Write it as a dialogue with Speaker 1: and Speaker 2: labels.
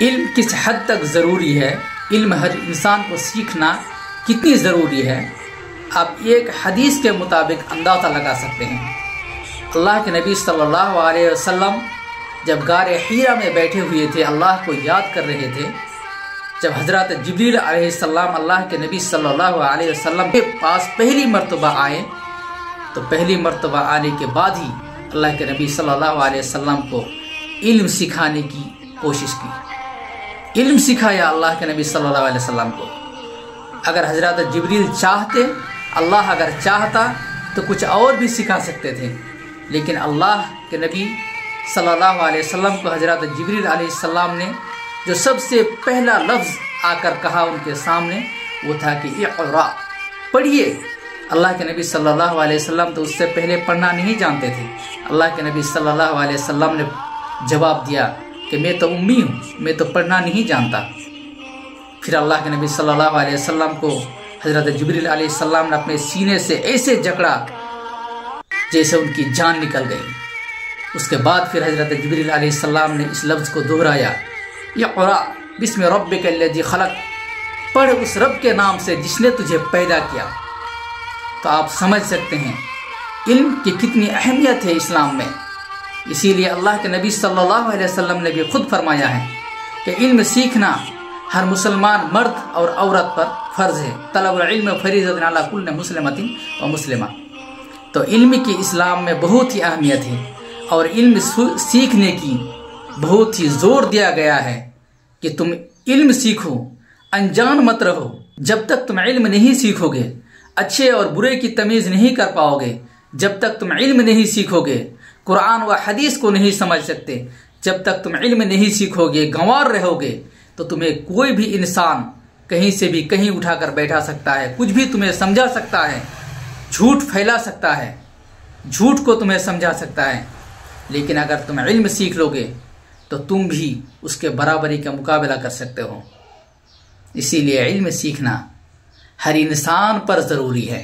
Speaker 1: इल्म किस हद तक ज़रूरी है, इल्म हर इंसान को सीखना कितनी ज़रूरी है, आप एक हदीस के मुताबिक अंदाज़ा लगा सकते हैं। अल्लाह के नबी सल्लल्लाहु अलैहि वसल्लम जब गारे हीरा में बैठे हुए थे, अल्लाह को याद कर रहे थे, जब हज़रत जिब्रील अलैहिस्सलाम अल्लाह के नबी सल्लल्लाहु अलैहि वसल्लम के पास पहली मर्तबा आए, तो पहली मर्तबा आने के बाद ही अल्लाह के नबी सल्लल्लाहु अलैहि वसल्लम को इल्म सिखाने की कोशिश की। इल्म सिखाया अल्लाह के नबी सल्लल्लाहु अलैहि वसल्लम को। अगर हज़रत जिब्रील चाहते, अल्लाह अगर चाहता तो कुछ और भी सिखा सकते थे, लेकिन अल्लाह के नबी सल्लल्लाहु अलैहि वसल्लम को हज़रत जिब्रील अलैहिस्सलाम ने जो सबसे पहला लफ्ज़ आकर कहा उनके सामने, वो था कि इक़रा, पढ़िए। अल्लाह के नबी सल्लल्लाहु अलैहि वसल्लम तो उससे पहले पढ़ना नहीं जानते थे। अल्लाह के नबी सल्लल्लाहु अलैहि वसल्लम ने जवाब दिया कि मैं तो उम्मी हूँ, मैं तो पढ़ना नहीं जानता। फिर अल्लाह के नबी सल्लल्लाहु अलैहि वसल्लम को हज़रत जिब्रील अलैहिस्सलाम ने अपने सीने से ऐसे जकड़ा जैसे उनकी जान निकल गई। उसके बाद फिर हज़रत जिब्रील अलैहिस्सलाम ने इस लफ्ज़ को दोहराया, इक़रा बिस्मि रब्बिकल्लज़ी खलक़, पढ़ उस रब के नाम से जिसने तुझे पैदा किया। तो आप समझ सकते हैं इल्म की कितनी अहमियत है इस्लाम में। इसीलिए अल्लाह के नबी सल्लल्लाहु अलैहि वसल्लम ने भी खुद फरमाया है कि इल्म सीखना हर मुसलमान मर्द और औरत पर फ़र्ज़ है। तलबुल इल्म फरीज़तुन अला कुल्लि मुस्लिमतिन व मुस्लिमा। तो इल्म की इस्लाम में बहुत ही अहमियत है और इल्म सीखने की बहुत ही ज़ोर दिया गया है कि तुम इल्म सीखो, अनजान मत रहो। जब तक तुम इल्म नहीं सीखोगे, अच्छे और बुरे की तमीज़ नहीं कर पाओगे, जब तक तुम इल्म नहीं सीखोगे, कुरान व हदीस को नहीं समझ सकते, जब तक तुम इल्म नहीं सीखोगे, गंवार रहोगे, तो तुम्हें कोई भी इंसान कहीं से भी कहीं उठाकर बैठा सकता है, कुछ भी तुम्हें समझा सकता है, झूठ फैला सकता है, झूठ को तुम्हें समझा सकता है। लेकिन अगर तुम इल्म सीख लोगे तो तुम भी उसके बराबरी का मुकाबला कर सकते हो। इसीलिए इल्म सीखना हर इंसान पर ज़रूरी है।